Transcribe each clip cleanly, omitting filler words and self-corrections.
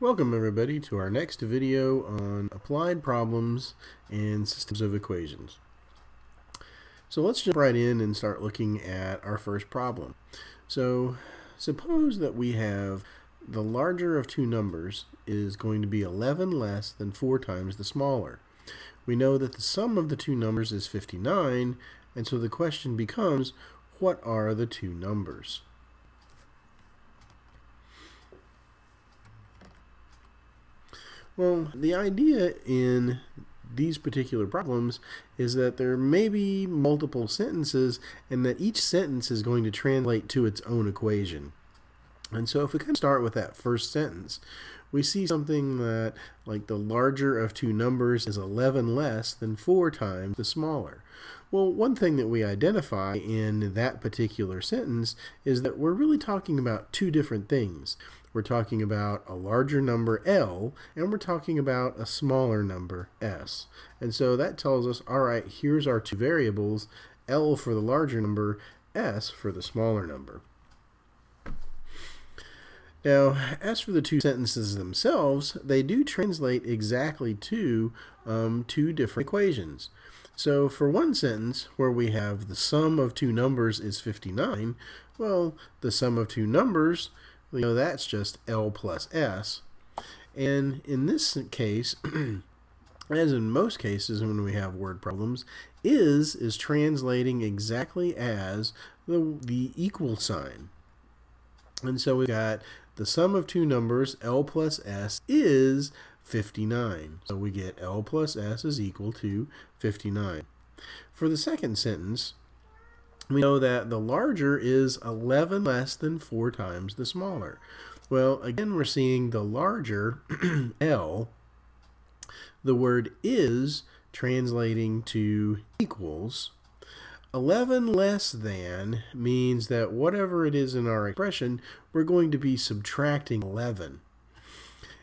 Welcome everybody to our next video on applied problems and systems of equations. So let's jump right in and start looking at our first problem. So suppose that we have the larger of two numbers is going to be 11 less than 4 times the smaller. We know that the sum of the two numbers is 59, and so the question becomes, what are the two numbers? Well, the idea in these particular problems is that there may be multiple sentences and that each sentence is going to translate to its own equation. And so if we kind of start with that first sentence, we see something that like the larger of two numbers is 11 less than 4 times the smaller. Well, one thing that we identify in that particular sentence is that we're really talking about two different things. We're talking about a larger number L, and we're talking about a smaller number S. And so that tells us, all right, here's our two variables, L for the larger number, S for the smaller number. Now, as for the two sentences themselves, they do translate exactly to two different equations. So for one sentence where we have the sum of two numbers is 59, well, the sum of two numbers, we know that's just L plus S. And in this case, as in most cases when we have word problems, is translating exactly as the equal sign. And so we've got the sum of two numbers, L plus S, is 59. So we get L plus S is equal to 59. For the second sentence, we know that the larger is 11 less than 4 times the smaller. Well, again, we're seeing the larger, L, the word is translating to equals. 11 less than means that whatever it is in our expression, we're going to be subtracting 11.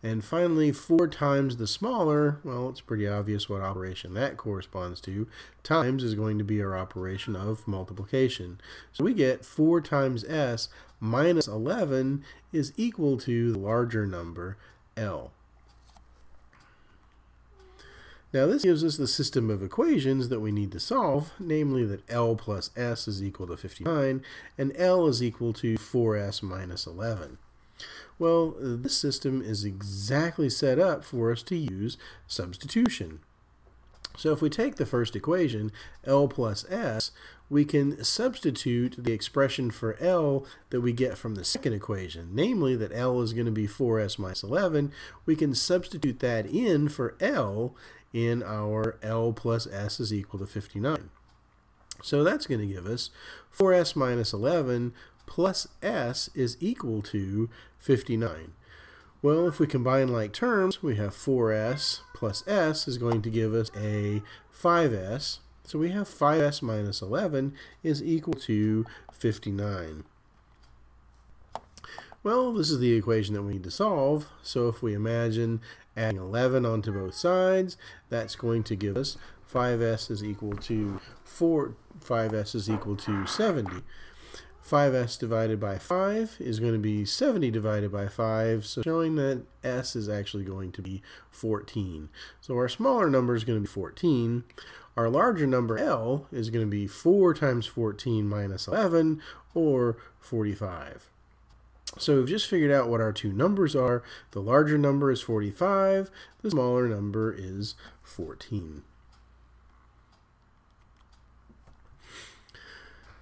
And finally, 4 times the smaller, well, it's pretty obvious what operation that corresponds to. Times is going to be our operation of multiplication. So we get 4 times S minus 11 is equal to the larger number, L. Now this gives us the system of equations that we need to solve, namely that L plus S is equal to 59 and L is equal to 4S minus 11. Well, this system is exactly set up for us to use substitution. So if we take the first equation, L plus S, we can substitute the expression for L that we get from the second equation, namely that L is going to be 4S minus 11. We can substitute that in for L in our L plus S is equal to 59. So that's going to give us 4S minus 11 plus S is equal to 59. Well, if we combine like terms, we have 4S plus S is going to give us a 5S. So we have 5S minus 11 is equal to 59. Well, this is the equation that we need to solve. So if we imagine adding 11 onto both sides, that's going to give us 5S is equal to 5S is equal to 70. 5S divided by 5 is going to be 70 divided by 5, so showing that S is actually going to be 14. So our smaller number is going to be 14. Our larger number, L, is going to be 4 times 14 minus 11, or 45. So we've just figured out what our two numbers are. The larger number is 45, the smaller number is 14.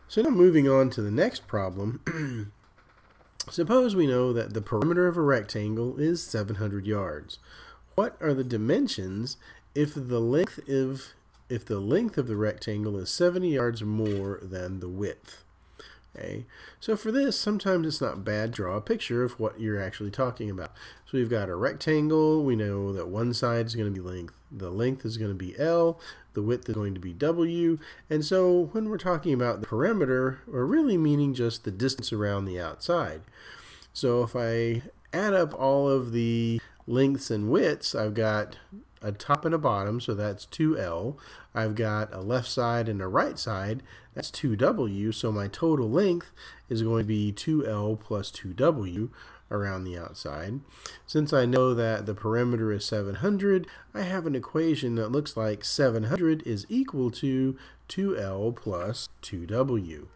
So now moving on to the next problem, suppose we know that the perimeter of a rectangle is 700 yards. What are the dimensions if the length of the rectangle is 70 yards more than the width? Okay. So for this, sometimes it's not bad to draw a picture of what you're actually talking about. So we've got a rectangle. We know that one side is going to be length. The length is going to be L. The width is going to be W. And so when we're talking about the perimeter, we're really meaning just the distance around the outside. So if I add up all of the lengths and widths, I've got a top and a bottom, so that's 2L. I've got a left side and a right side, that's 2W, so my total length is going to be 2L plus 2W around the outside. Since I know that the perimeter is 700, I have an equation that looks like 700 is equal to 2L plus 2W.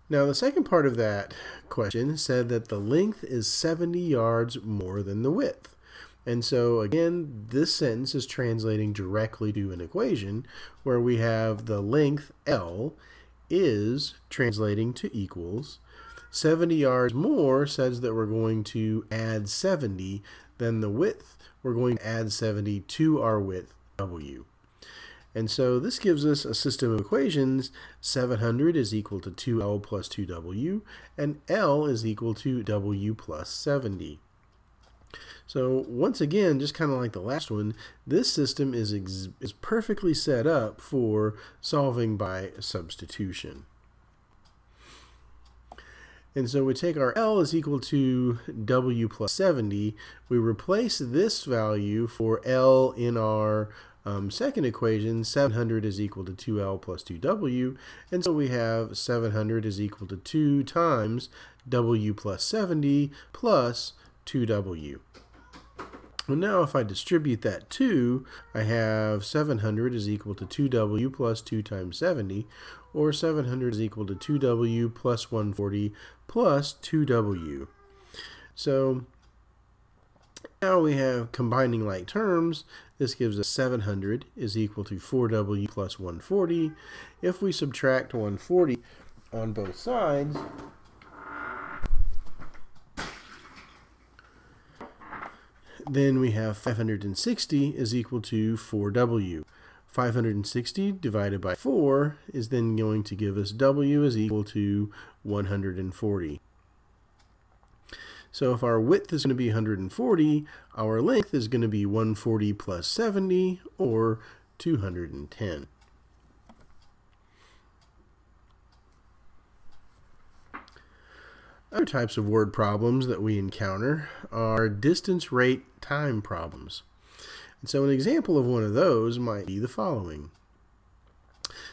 Now the second part of that question said that the length is 70 yards more than the width. And so again, this sentence is translating directly to an equation where we have the length L is translating to equals 70 yards more says that we're going to add 70 than the width. We're going to add 70 to our width W. And so this gives us a system of equations. 700 is equal to 2L plus 2W, and L is equal to W plus 70. So once again, just kind of like the last one, this system is perfectly set up for solving by substitution. And so we take our L is equal to W plus 70. We replace this value for L in our second equation. 700 is equal to 2L plus 2W. And so we have 700 is equal to 2 times W plus 70 plus 2W. Well, now if I distribute that 2, I have 700 is equal to 2W plus 2 times 70, or 700 is equal to 2W plus 140 plus 2W. So now we have combining like terms. This gives us 700 is equal to 4W plus 140. If we subtract 140 on both sides, then we have 560 is equal to 4W. 560 divided by 4 is then going to give us W is equal to 140. So if our width is going to be 140, our length is going to be 140 plus 70, or 210. Other types of word problems that we encounter are distance, rate, time problems. And so an example of one of those might be the following.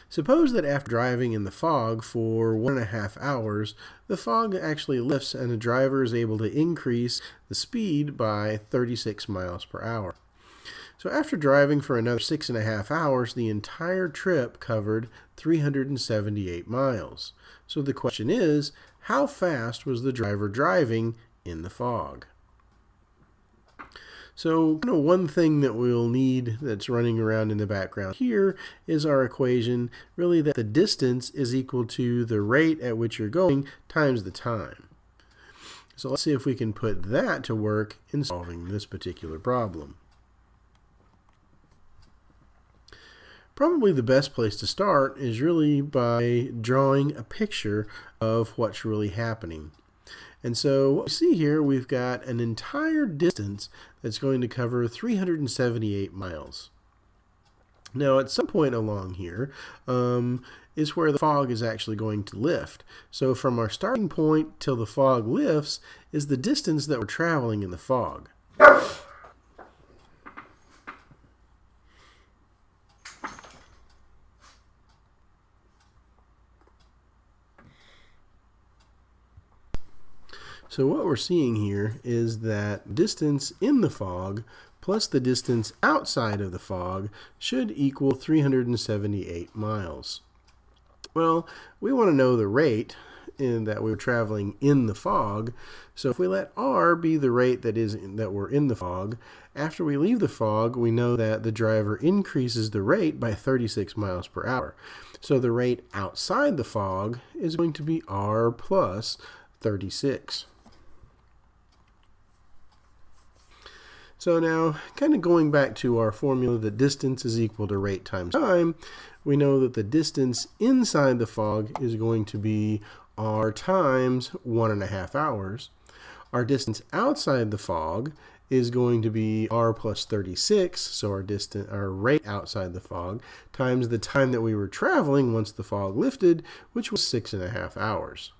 Suppose that after driving in the fog for 1.5 hours, the fog actually lifts and the driver is able to increase the speed by 36 miles per hour. So after driving for another 6.5 hours, the entire trip covered 378 miles. So the question is, how fast was the driver driving in the fog? So one thing that we'll need that's running around in the background here is our equation, really that the distance is equal to the rate at which you're going times the time. So let's see if we can put that to work in solving this particular problem. Probably the best place to start is really by drawing a picture of what's really happening. And so what we see here, we've got an entire distance that's going to cover 378 miles. Now at some point along here is where the fog is actually going to lift. So from our starting point till the fog lifts is the distance that we're traveling in the fog. So what we're seeing here is that distance in the fog plus the distance outside of the fog should equal 378 miles. Well, we want to know the rate that we're traveling in the fog. So if we let R be the rate that we're in the fog, after we leave the fog, we know that the driver increases the rate by 36 miles per hour. So the rate outside the fog is going to be R plus 36. So now, kind of going back to our formula that distance is equal to rate times time, we know that the distance inside the fog is going to be R times 1.5 hours. Our distance outside the fog is going to be R plus 36, so our rate outside the fog, times the time that we were traveling once the fog lifted, which was 6.5 hours.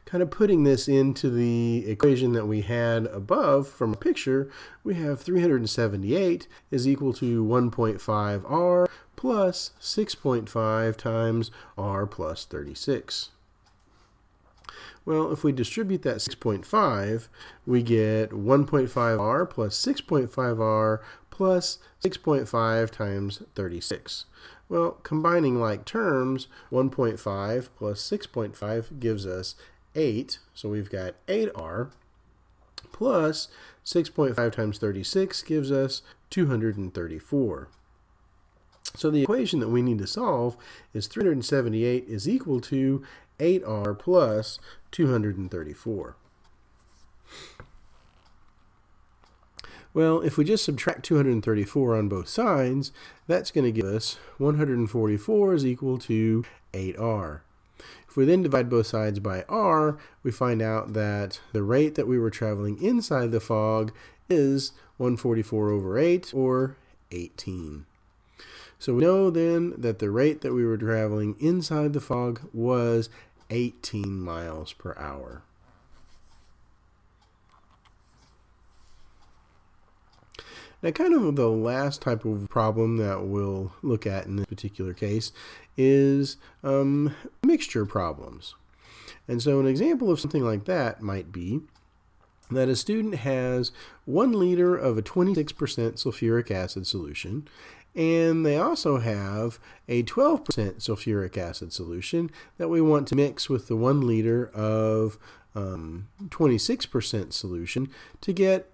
Kind of putting this into the equation that we had above from a picture, we have 378 is equal to 1.5 r plus 6.5 times r plus 36. Well, if we distribute that 6.5, we get 1.5r plus 6.5r plus 6.5 times 36. Well, combining like terms, 1.5 plus 6.5 gives us 8, so we've got 8r, plus 6.5 times 36 gives us 234. So the equation that we need to solve is 378 is equal to 8r plus 234. Well, if we just subtract 234 on both sides, that's going to give us 144 is equal to 8r. If we then divide both sides by r, we find out that the rate that we were traveling inside the fog is 144 over 8, or 18. So we know then that the rate that we were traveling inside the fog was 18 miles per hour. Now, kind of the last type of problem that we'll look at in this particular case is mixture problems. And so an example of something like that might be that a student has 1 liter of a 26% sulfuric acid solution, and they also have a 12% sulfuric acid solution that we want to mix with the 1 liter of 26% solution to get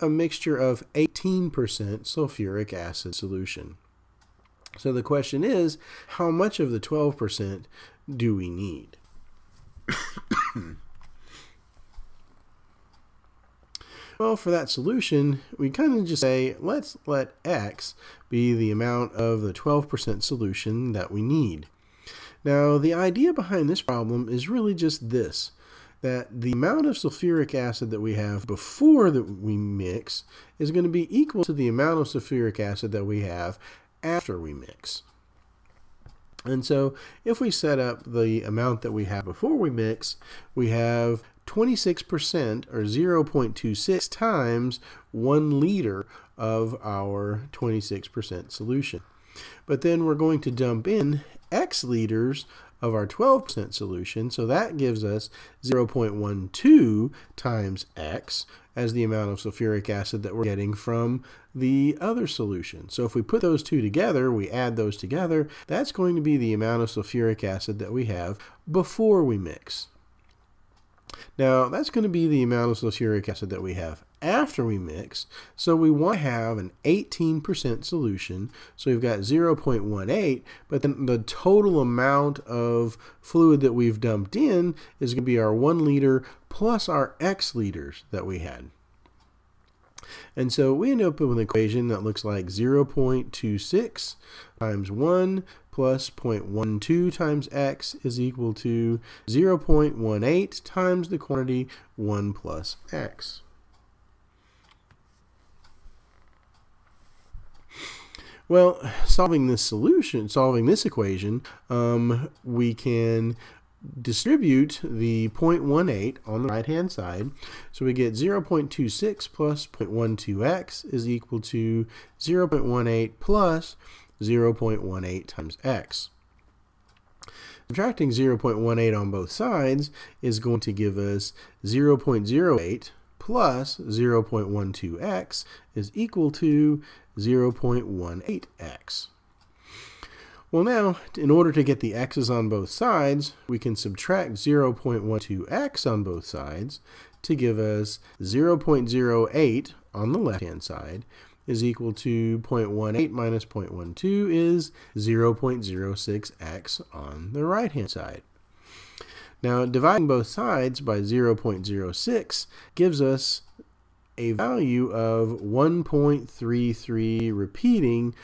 a mixture of 18% sulfuric acid solution. So the question is, how much of the 12% do we need? Well, for that solution, we kind of just say, let's let X be the amount of the 12% solution that we need. Now, the idea behind this problem is really just this, that the amount of sulfuric acid that we have before that we mix is going to be equal to the amount of sulfuric acid that we have after we mix. And so if we set up the amount that we have before we mix, we have 26%, or 0.26 times 1 liter of our 26% solution. But then we're going to dump in X liters of our 12% solution, so that gives us 0.12 times X as the amount of sulfuric acid that we're getting from the other solution. So if we put those two together, we add those together, that's going to be the amount of sulfuric acid that we have before we mix. Now, that's going to be the amount of sulfuric acid that we have after we mix, so we want to have an 18% solution, so we've got 0.18, but then the total amount of fluid that we've dumped in is going to be our 1 liter plus our X liters that we had. And so we end up with an equation that looks like 0.26 times 1 plus 0.12 times X is equal to 0.18 times the quantity 1 plus X. Well, solving this equation, we can distribute the 0.18 on the right-hand side. So we get 0.26 plus 0.12x is equal to 0.18 plus 0.18 times x. Subtracting 0.18 on both sides is going to give us 0.08 plus 0.12x is equal to 0.18x. Well, now, in order to get the x's on both sides, we can subtract 0.12x on both sides to give us 0.08 on the left-hand side is equal to 0.18 minus 0.12 is 0.06x on the right-hand side. Now, dividing both sides by 0.06 gives us a value of 1.33 repeating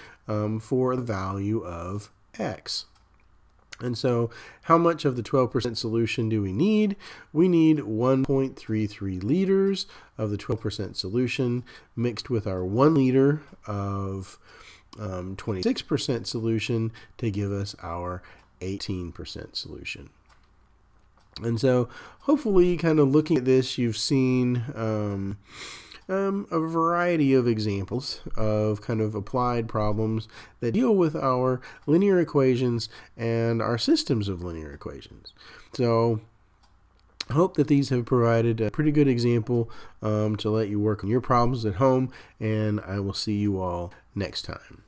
for the value of x. And so how much of the 12% solution do we need? We need 1.33 liters of the 12% solution mixed with our 1 liter of 26% solution to give us our 18% solution. And so hopefully kind of looking at this, you've seen a variety of examples of kind of applied problems that deal with our linear equations and our systems of linear equations. So I hope that these have provided a pretty good example to let you work on your problems at home, and I will see you all next time.